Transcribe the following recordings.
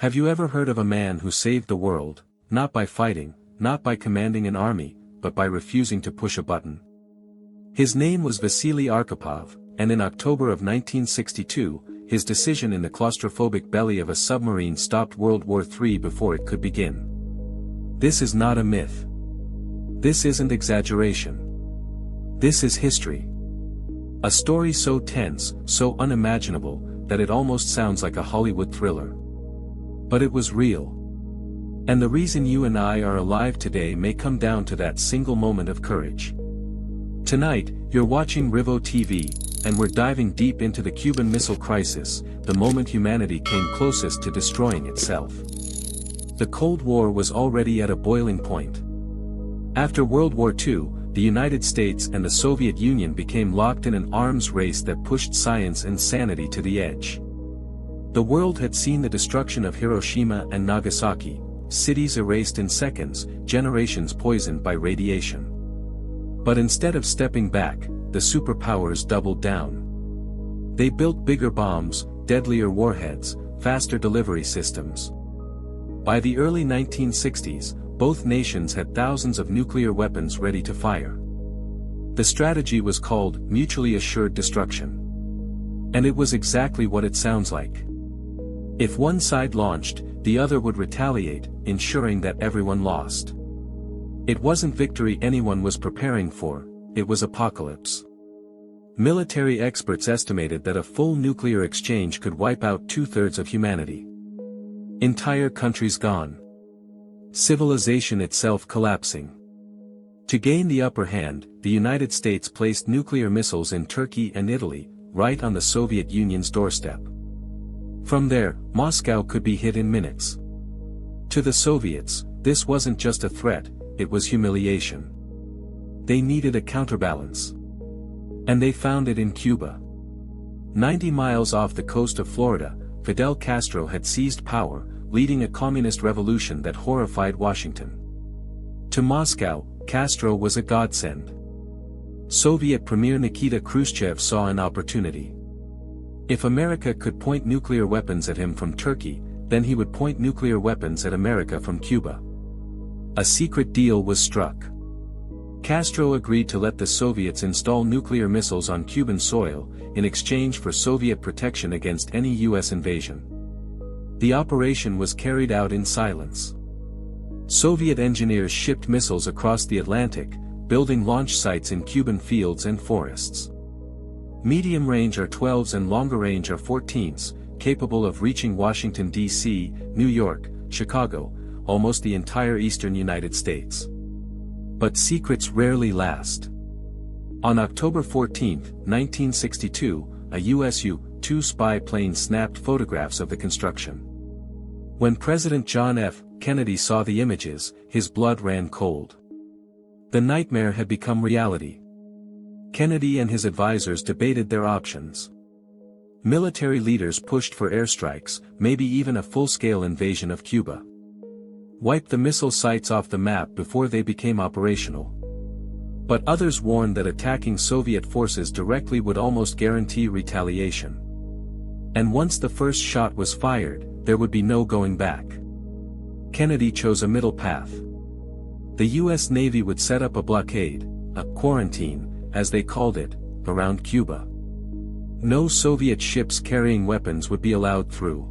Have you ever heard of a man who saved the world, not by fighting, not by commanding an army, but by refusing to push a button? His name was Vasili Arkhipov, and in October of 1962, his decision in the claustrophobic belly of a submarine stopped World War III before it could begin. This is not a myth. This isn't exaggeration. This is history. A story so tense, so unimaginable, that it almost sounds like a Hollywood thriller. But it was real. And the reason you and I are alive today may come down to that single moment of courage. Tonight, you're watching Rivo TV, and we're diving deep into the Cuban Missile Crisis, the moment humanity came closest to destroying itself. The Cold War was already at a boiling point. After World War II, the United States and the Soviet Union became locked in an arms race that pushed science and sanity to the edge. The world had seen the destruction of Hiroshima and Nagasaki, cities erased in seconds, generations poisoned by radiation. But instead of stepping back, the superpowers doubled down. They built bigger bombs, deadlier warheads, faster delivery systems. By the early 1960s, both nations had thousands of nuclear weapons ready to fire. The strategy was called mutually assured destruction. And it was exactly what it sounds like. If one side launched, the other would retaliate, ensuring that everyone lost. It wasn't victory anyone was preparing for, it was apocalypse. Military experts estimated that a full nuclear exchange could wipe out 2/3 of humanity. Entire countries gone. Civilization itself collapsing. To gain the upper hand, the United States placed nuclear missiles in Turkey and Italy, right on the Soviet Union's doorstep. From there, Moscow could be hit in minutes. To the Soviets, this wasn't just a threat, it was humiliation. They needed a counterbalance. And they found it in Cuba. 90 miles off the coast of Florida, Fidel Castro had seized power, leading a communist revolution that horrified Washington. To Moscow, Castro was a godsend. Soviet Premier Nikita Khrushchev saw an opportunity. If America could point nuclear weapons at him from Turkey, then he would point nuclear weapons at America from Cuba. A secret deal was struck. Castro agreed to let the Soviets install nuclear missiles on Cuban soil, in exchange for Soviet protection against any US invasion. The operation was carried out in silence. Soviet engineers shipped missiles across the Atlantic, building launch sites in Cuban fields and forests. Medium-range R-12s and longer-range R-14s, capable of reaching Washington, D.C., New York, Chicago, almost the entire eastern United States. But secrets rarely last. On October 14, 1962, a US U-2 spy plane snapped photographs of the construction. When President John F. Kennedy saw the images, his blood ran cold. The nightmare had become reality. Kennedy and his advisors debated their options. Military leaders pushed for airstrikes, maybe even a full-scale invasion of Cuba. Wipe the missile sites off the map before they became operational. But others warned that attacking Soviet forces directly would almost guarantee retaliation. And once the first shot was fired, there would be no going back. Kennedy chose a middle path. The US Navy would set up a blockade, a quarantine, as they called it, around Cuba. No Soviet ships carrying weapons would be allowed through.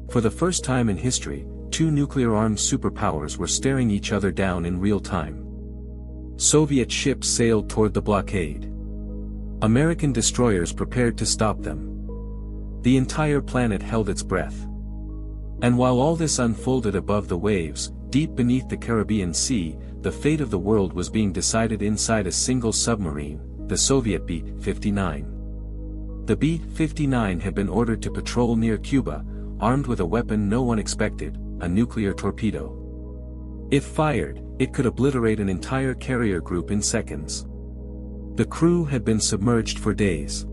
For the first time in history, two nuclear-armed superpowers were staring each other down in real time. Soviet ships sailed toward the blockade. American destroyers prepared to stop them. The entire planet held its breath. And while all this unfolded above the waves, deep beneath the Caribbean Sea, the fate of the world was being decided inside a single submarine, the Soviet B-59. The B-59 had been ordered to patrol near Cuba, armed with a weapon no one expected, a nuclear torpedo. If fired, it could obliterate an entire carrier group in seconds. The crew had been submerged for days.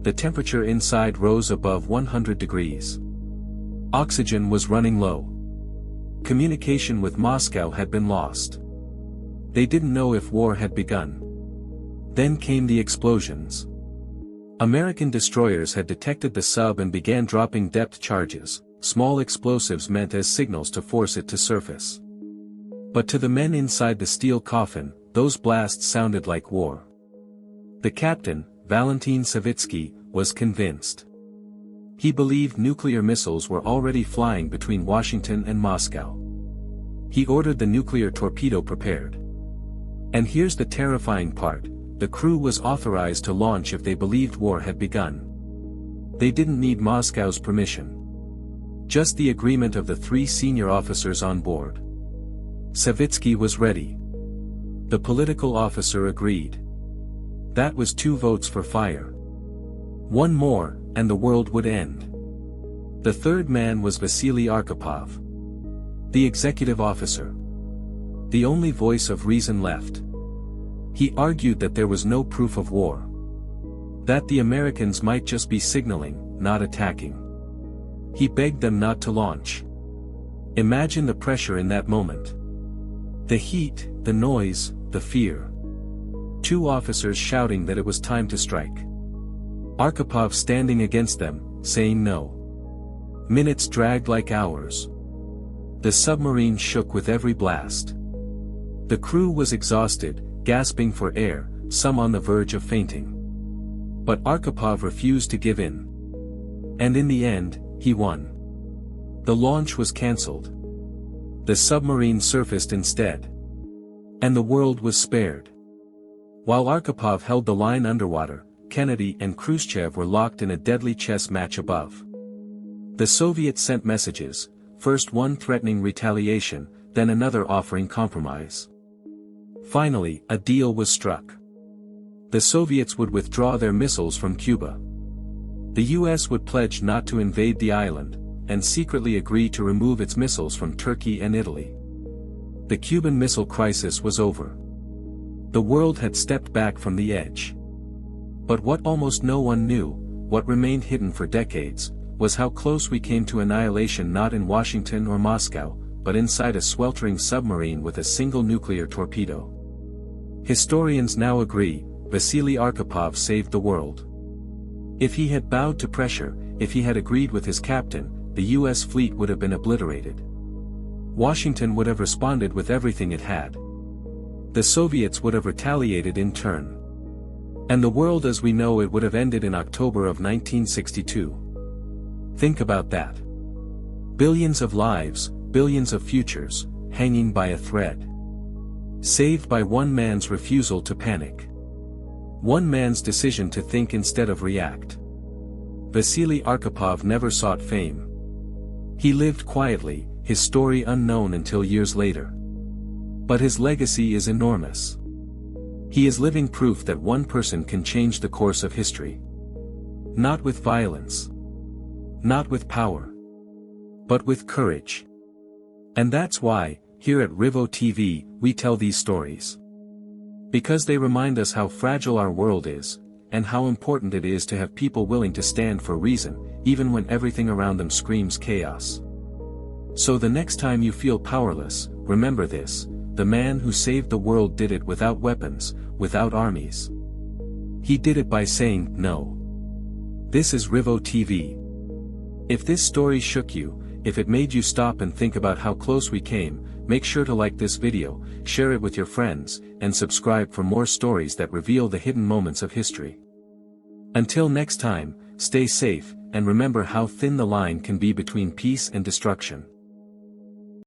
The temperature inside rose above 100 degrees. Oxygen was running low. Communication with Moscow had been lost. They didn't know if war had begun. Then came the explosions. American destroyers had detected the sub and began dropping depth charges, small explosives meant as signals to force it to surface. But to the men inside the steel coffin, those blasts sounded like war. The captain, Valentin Savitsky, was convinced. He believed nuclear missiles were already flying between Washington and Moscow. He ordered the nuclear torpedo prepared. And here's the terrifying part, the crew was authorized to launch if they believed war had begun. They didn't need Moscow's permission. Just the agreement of the 3 senior officers on board. Savitsky was ready. The political officer agreed. That was 2 votes for fire. 1 more, and the world would end. The third man was Vasili Arkhipov, the executive officer. The only voice of reason left. He argued that there was no proof of war. That the Americans might just be signaling, not attacking. He begged them not to launch. Imagine the pressure in that moment. The heat, the noise, the fear. 2 officers shouting that it was time to strike. Arkhipov standing against them, saying no. Minutes dragged like hours. The submarine shook with every blast. The crew was exhausted, gasping for air, some on the verge of fainting. But Arkhipov refused to give in. And in the end, he won. The launch was cancelled. The submarine surfaced instead. And the world was spared. While Arkhipov held the line underwater, Kennedy and Khrushchev were locked in a deadly chess match above. The Soviets sent messages, first one threatening retaliation, then another offering compromise. Finally, a deal was struck. The Soviets would withdraw their missiles from Cuba. The US would pledge not to invade the island, and secretly agree to remove its missiles from Turkey and Italy. The Cuban Missile Crisis was over. The world had stepped back from the edge. But what almost no one knew, what remained hidden for decades, was how close we came to annihilation, not in Washington or Moscow, but inside a sweltering submarine with a single nuclear torpedo. Historians now agree, Vasili Arkhipov saved the world. If he had bowed to pressure, if he had agreed with his captain, the US fleet would have been obliterated. Washington would have responded with everything it had. The Soviets would have retaliated in turn. And the world as we know it would have ended in October of 1962. Think about that. Billions of lives, billions of futures, hanging by a thread. Saved by one man's refusal to panic. One man's decision to think instead of react. Vasili Arkhipov never sought fame. He lived quietly, his story unknown until years later. But his legacy is enormous. He is living proof that one person can change the course of history. Not with violence. Not with power. But with courage. And that's why, here at Rivo TV, we tell these stories. Because they remind us how fragile our world is, and how important it is to have people willing to stand for reason, even when everything around them screams chaos. So the next time you feel powerless, remember this, the man who saved the world did it without weapons, without armies. He did it by saying no. This is Rivo TV. If this story shook you, if it made you stop and think about how close we came, make sure to like this video, share it with your friends, and subscribe for more stories that reveal the hidden moments of history. Until next time, stay safe, and remember how thin the line can be between peace and destruction.